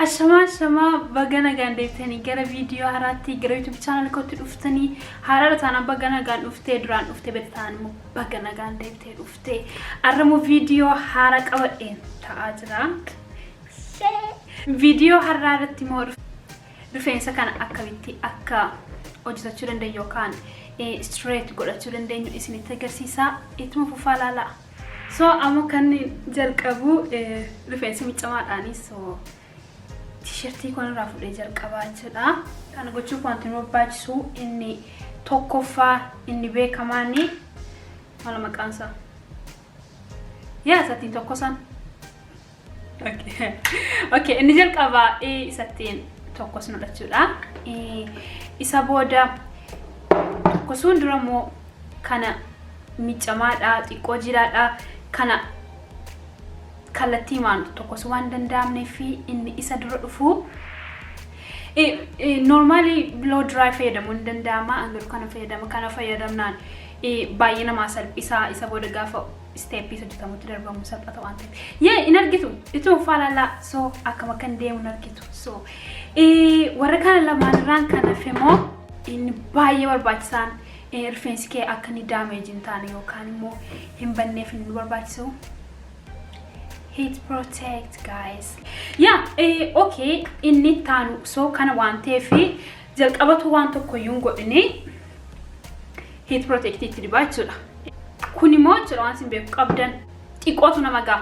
Ashama bagana gandeeftanii gara viidiyoo haraatti gara YouTube channel kootti dhuftanii haraara taana bagana gan dhuftee duraan dhuftee beektaan immoo bagana gandeeftee dhuftee arramu viidiyoo hara qabadheen ta'aa jira. Viidiyoo haraarratti immoo rifeensa kana akkamitti akka hojjetachuu dandeenyu yookaan straight godhachuu dandeenyu isinitti agarsiisa. Ittuma fufaa laala. So amma kan jalqabu rifeensi miccamaadhaani so t-shirtii kun irraa fudhee jalqabaa jira. Kana gochuuf wanti nu barbaachisu inni tokkoffaa inni beekamaani mala maqaan isaa. Satiin tokkosan. Okay, inni jalqabaa satiin tokkos nudhachuudha. Isa booda tokkosuun dura moo kana miccamaadha xiqqoo jiraadha kana kallattii maan tokkosu waan danda'amne fi inni isa dura dhufu normally blow dry fayyadamu danda'ama angaru kana fayyadamnaan baay'ee nama salphisa isa booda gaafa step isa hojjetamutti darbamu salphata waan ta'eef in argitu itoo faalala so akkama kan deemu in argitu so warra kana lamaan irraan kana femoo inni baay'ee barbaachisaan rifeensi kee akka ni damage hin taane yookaan immoo hin banneef inni barbaachisu heat protect guys. Okay, inni taanu so kana waan ta'eef jalqabatu waan tokko yuun godhine heat protect itti dibaachuudha. Kun immoo jira waan sin beeku qabdan xiqqootu nama gaa.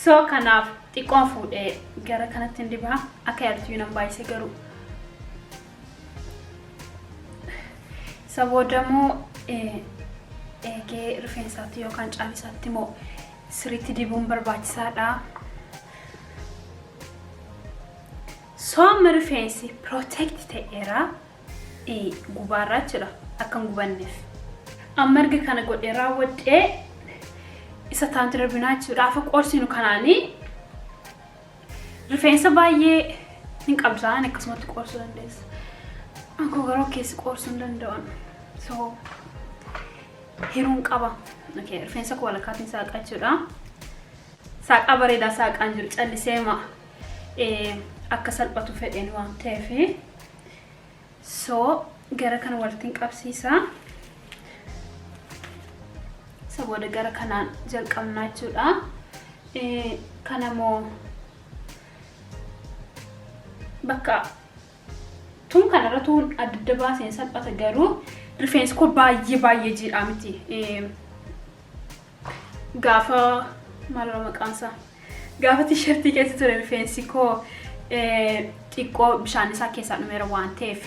So kanaaf xiqqoon fuudhee gara kanatti hin dibaa akka yaadatu yuun baay'isee garuu. Saboodamoo eegee rifeensaatti yookaan caabisaatti moo sirriitti dibuun barbaachisaadha. Sooma rifeensi protect ta'eera gubaarraa jira akka hin gubanneef. Amma erga kana godhee raawwadhee isa taanti darbinaa jechuudhaaf qorsinu kanaanii rifeensa baay'ee hin qabdaan akkasumatti qorsuu dandeessa. Anko garuu keessi qorsuu hin danda'an. So hiruun qaba. Okay, rifeensa koo walakaatiin saaqaa jechuudha. Saaqaa bareedaa saaqaan jiru callisee ma akka salphatu fedheen waan ta'eef. So gara kana walitti qabsiisa. Sabooda gara kanaan jalqabnaa jechuudha. Kana moo bakka tun kanarra tun adda baaseen salphata garuu rifeensi koo baay'ee jiidhaa miti. Gaafa maal maqaan isaa gaafa t-shirtii keessa ture rifeensi koo xiqqoo bishaan isaa keessaa dhumeera waan ta'eef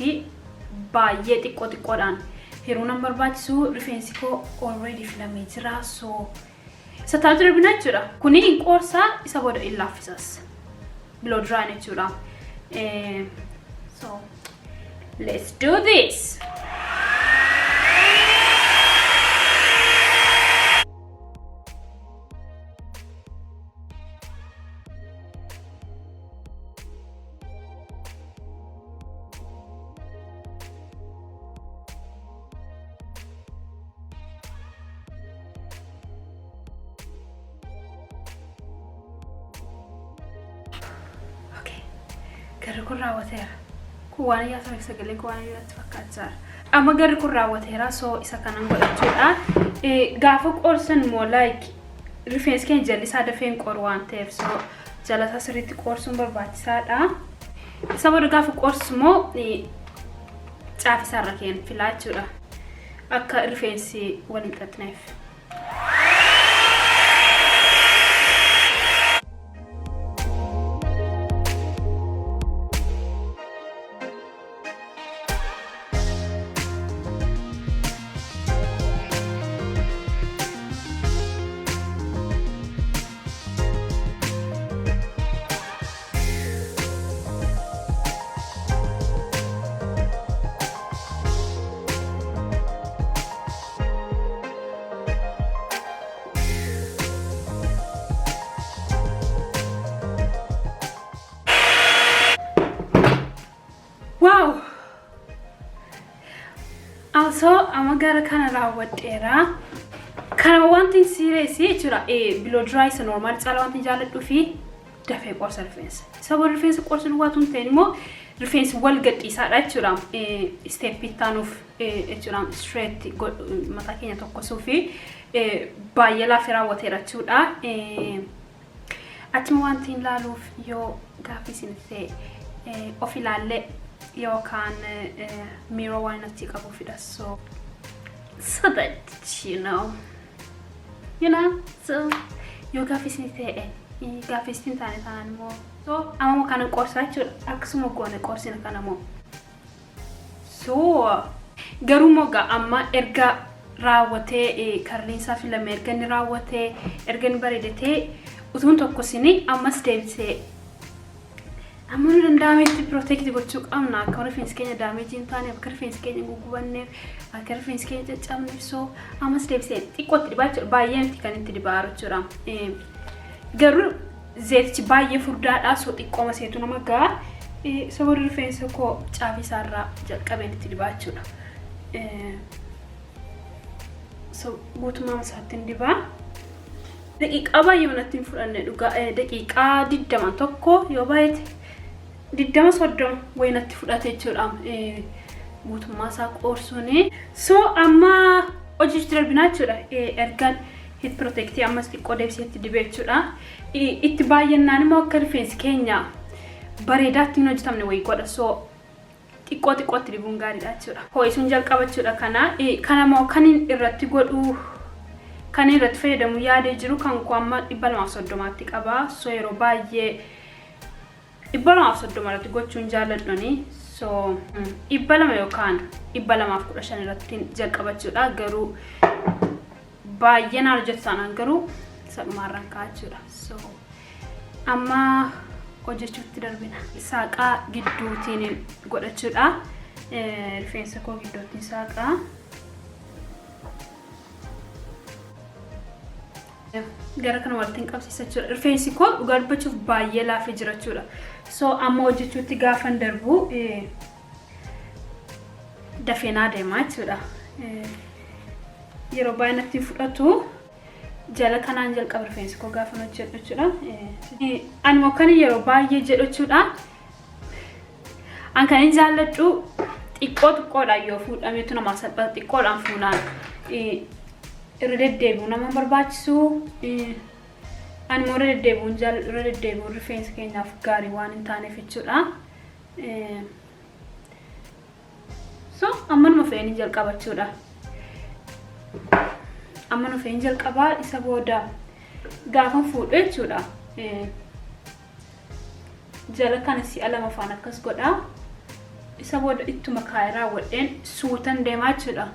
baay'ee xiqqoodhaan hiruu nan barbaachisu rifeensi koo already filamee jira so isa taatu darbinaa jechuudha. Kuni qoorsaa isa booda in laaffisas blow dry jechuudha. So let's do this. Garri kun raawwateera. Kuwaan yaa ta'e sagalee kuwaan yaa fakkaata. Amma garri kun raawwateera so isa kanan godhachuudha. Gaafa qorsan moo like rifeensi keenya jallisaa dafeen qoru waan ta'eef so jalasaa sirriitti qorsuun barbaachisaadha. Isa booda gaafa qorsu moo caafisaarra keenya filaa jechuudha. Akka rifeensi waliin xaxneef. Wow! Also, I'm going to raawwadheera. Kana wanti serious jira blow dry is normal. Cala wanti jaaladhu fi dafee qorsa rifeensa. Isa booda rifeensa qorsa duwwaatuun ta'in immoo rifeensi wal gadhiisaadha jechuudha. Step ittaanuuf jechuudha straight mataa keenya tokkosuu fi baay'ee laafee raawwateera jechuudha. Achuma wanti ilaaluuf yoo gaaffii isin ta'e of ilaalle yookaan mirror waan natti qabuufidha. So that you know so yoo gaaffii isin ta'e gaaffii isin taane immoo so amma kana qorsaa jechuudha. Akkasuma goone qorsina kana immoo so garuu moga amma erga raawwatee karriinsaa filame erga inni raawwatee erga inni bareedetee utuun tokkosini ammas deebisee amma nu danda'ametti protect gochuu qabna. Akka rifeensi keenya damage hin taane akka rifeensi keenya gugubanneef akka rifeensi keenya caccabneef so ammas deebisee xiqqootti dibaa jechuudha. Baay'ee miti kan itti dibaa jechuudha. Garuu zeetichi baay'ee furdaadha so xiqqooma seetu nama ga'a. Sababa rifeensa koo caafisaarraa jalqabeen itti dibaa jechuudha. So guutummaa isaatti dibaa. Daqiiqaa baay'ee manatti hin fudhanne dhugaa daqiiqaa 21 yoo baay'ate 20-30 wayinatti fudhate jechuudha. Guutummaa isaa qorsuuni. So amma hojiitti darbinaa jechuudha. Ergaan heat protectii ammas xiqqoo deebiseetti dibee jechuudha. Itti baay'inaan immoo akka rifeensi keenya bareedaatti hin hojjetamne wayii godha. So xiqqootti dibuun gaariidha jechuudha. Ho'isuun jalqaba jechuudha kana. Kana immoo kan irratti godhu kan irratti fayyadamu yaadee jiru kan ku amma 230tti qaba. So yeroo baay'ee 230 irratti gochuun jaalladhani. So 200 yookaan 215 irratti jalqaba jechuudha. Garuu baay'ee na hojjetaan garuu sadumarran kaa jechuudha. So amma hojjechuutti darbina. Saaqaa gidduutiin godhachuudha. Rifeensa koo gidduutiin saaqaa. Gara kana walitti qabsiisa jechuudha. Rifeensi koo dhugaa dubbachuuf baay'ee laafee jira jechuudha. So amma hojjechuutti gaafan darbu dafeenaa deemaa jechuudha. Yeroo baay'ee natti fudhatu jala kanaan jalqaba rifeensi koo gaafan hojjedhu jechuudha. Anuma kan yeroo baay'ee jedhu jechuudha. An kan hin jaalladhu xiqqoodhaan yoo fuudhameetu nama salphaa xiqqoodhaan fuunaan irra deddeebi'u nama barbaachisu. Ani immoo irra deddeebi'uun rifeensa keenyaaf gaarii waan hin taaneef jechuudha. So ammanuma fe'anii jalqaba jechuudha. Ammanuma fe'anii jalqabaa isa booda gaafa fuudhu jechuudha. Jala kana si'a lama faan akkas godha. Isa booda ittuma kaayee raawwadheen suutan deemaa jechuudha.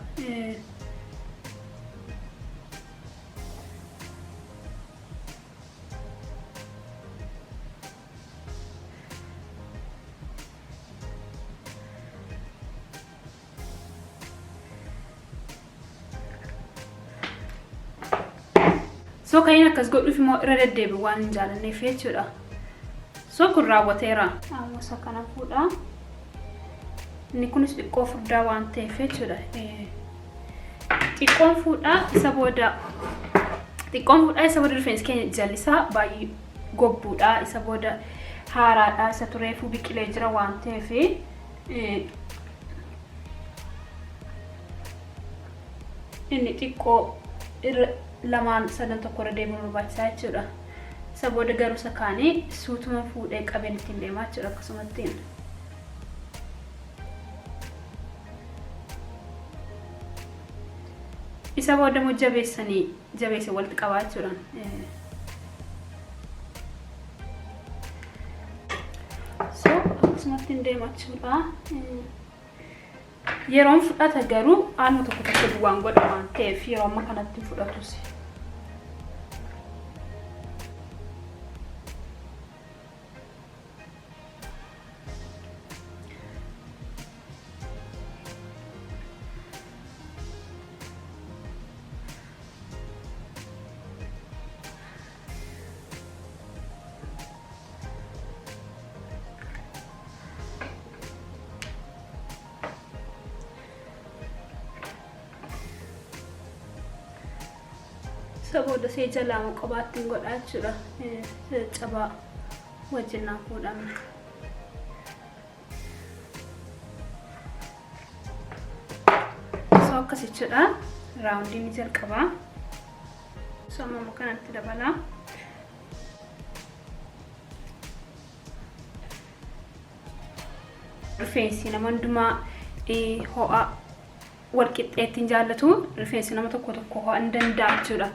So kan akkas godhuuf immoo irra deddeebi'u waan hin jaalanneef jechuudha. So kun raawwateera. Ammoo kana fuudha. Inni kunis xiqqoo furdaa waan ta'eef jechuudha. Xiqqoon fuudha isa booda rifeensi keenya jallisaa baay'ee gobbuudha. Isa booda haaraadha. Isa tureefuu biqilee jira waan ta'eef inni xiqqoo lamaan sadan tokko irra deemuun barbaachisaa jechuudha. Isa booda garuu isa kaanii suutuma fuudhee qabeen ittiin deemaa jechuudha akkasumatti. Isa booda immoo jabeessee walitti qabaa jechuudha. So akkasumatti deemaa jechuudha. Yeroon fudhata garuu aannu tokko duwwaan godha waan ta'eef yeroo amma kanatti fudhatus. Saboda saya jalan muka batin godha jechuudha. Cabaa wajjin naa fuudhamne. So akkasichudha raawundiin jalqabaa. So amma kanatti dabala. Rifeensi nama hundumaa ho'a wal qixxeettiin jaallatu rifeensi nama tokko ho'a hin danda'a jechuudha.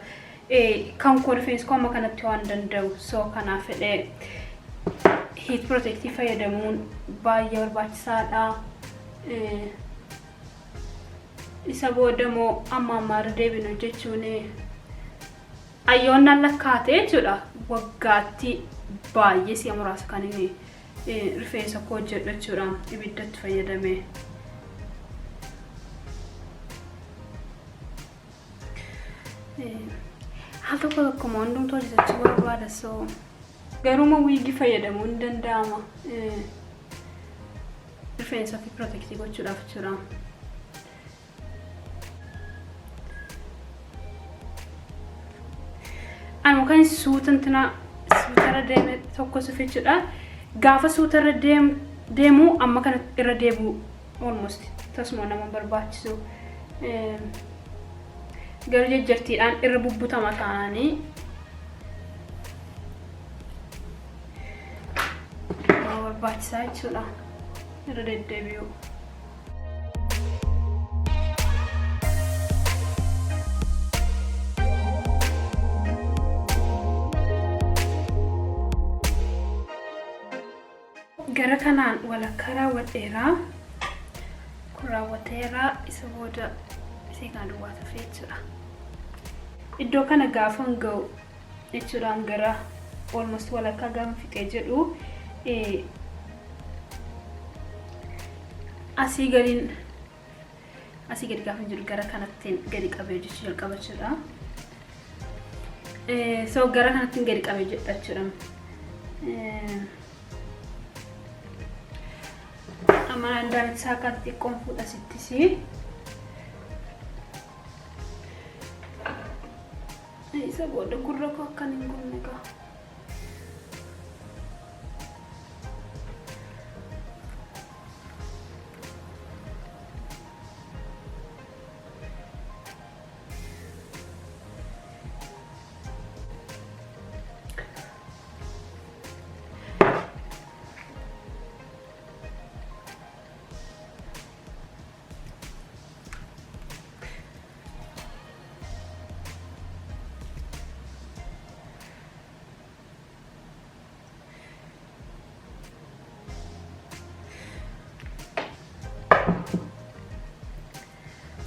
Kan koo rifeensi koo amma kanatti ho'a hin danda'u. So kanaaf fedhee heat protective fayyadamuun baay'ee barbaachisaadha. Isa boodamoo amma deebinu jechuun ayyoonnaan lakkaate jechuudha. Waggaatti baay'ee si'a muraasa kan inni rifeensa koo hojjedhu jechuudha. Ibiddatti fayyadamee. Haal tokko hundumtuu hojjetachuu barbaada. So garuma wiigii fayyadamuu hin danda'ama. Rifeensa fi protectii gochuudhaaf jechuudha. Anu kan suutarra deeme tokko sufichudha. Gaafa suutarra deemu amma kana irra deebi'u almost tasuma nama barbaachisu. Garuu jajjartiidhaan irra bubbutama taananii barbaachisaa jechuudha. Irra deddeebi'u. Gara kanaan walakkaa raawwadheeraa. Kun raawwateeraa isa booda isee kan duwwaata jechuudha. Iddoo kana gaafa hin ga'u jechuudhaan gara almost walakkaa gaafa fixee jedhu asii gadi gaafa hin jiru gara kanattiin gadi qabee jechuu jalqaba jechuudha. So gara kanattiin gadi qabee jedha jechuudha. Amma danda'an isaa kan xiqqoon fuudha sittisi. Isa booda gurra koo akkan hin gonne gaa.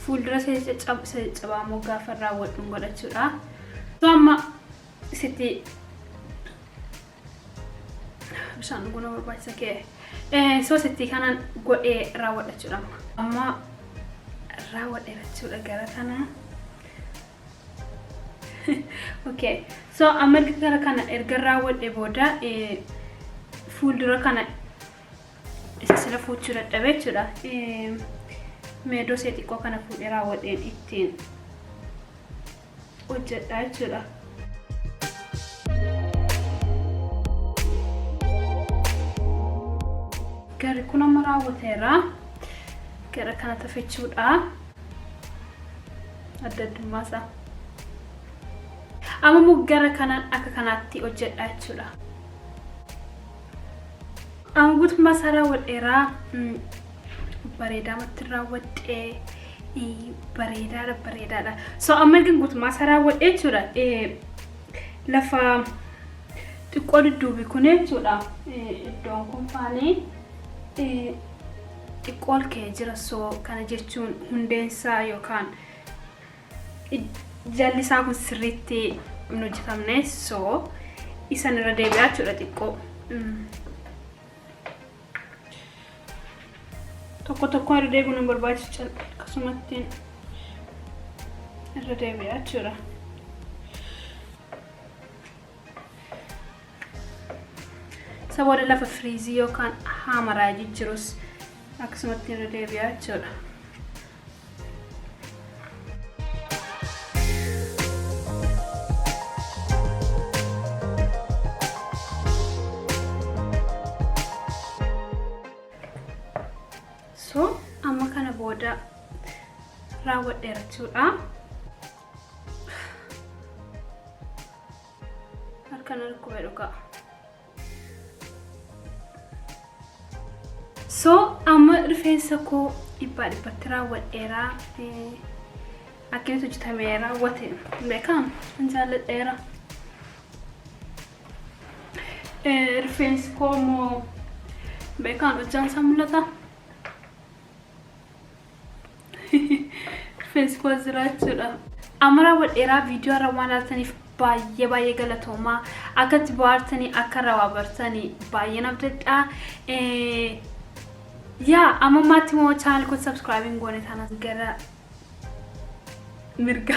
Fuuldura see cabamoo gaafa raawwadhuun godhachuudha. So amma sitti bishaan dhuguu nama barbaachisa kee. So sitti kanan godhee raawwadhachuudha. Amma raawwadhee jechuudha gara kana. Okay. So amma gara kana erga raawwadhee booda fuuldura kana isa sila fuuchuu dadhabee jechuudha. Meedoo see xiqqoo kana fuudhee raawwadheen ittiin hojjedha jechuudha. Gari kun amma raawwateera. Gara kana tafechuudha. Adda addummaa isaa. Amma immoo gara kanaan akka kanaatti hojjedha jechuudha. Amma guutummaa isaa raawwadheera. Bareedaa matti raawwadhee bareedaadha. So amma erga guutummaa isaa raawwadhee jechuudha. Lafa xiqqoo dudduubi kun jechuudha. Iddoon kun faanii xiqqoo ol ka'ee jira. So kana jechuun hundeensaa yookaan jalli isaa kun sirriitti hin hojjetamne. So isan irra deebi'aa jechuudha xiqqoo. Tokko irra deebi'uun hin barbaachisu akkasumatti irra deebi'aa jechuudha. Isa booda lafa firiizii yookaan haamaraa jijjiirus akkasumatti irra deebi'aa jechuudha. booda raawwadheera jechuudha. Harkaan harkuma dhugaa. So amma rifeensa koo dhibbatti raawwadheera. Akkamitti hojjetamee raawwate beekam jaalladheera. Rifeensi koo moo beekam hojjaan isaa mul'ata. Rifeensi koo jiraachuudha. Amma raawwadheera viidiyoo irra waan argitaniif baay'ee galatoomaa. Akkatti bohaartanii akka raawwabartanii baay'een abdadhaa. Yaa amma maatti moo channel koo subscribing goone taana gara mirga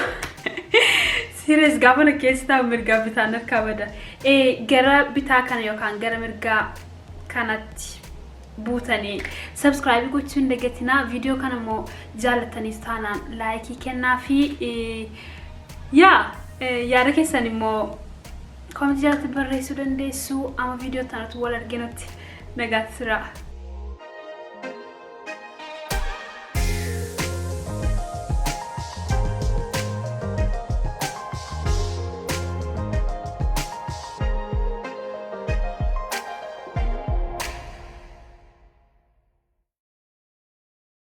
serious gaafa keessaa mirga bitaa narkaa bada gara bitaa kana yookaan gara mirga kanatti buutanii subscribe gochuun dagatinaa. Viidiyoo kana immoo jaallattaniis taanaan laayikii kennaa fi yaada keessan immoo comment jalatti barreessuu dandeessu. Amma viidiyoo tanatti wal arginutti nagaatti sira.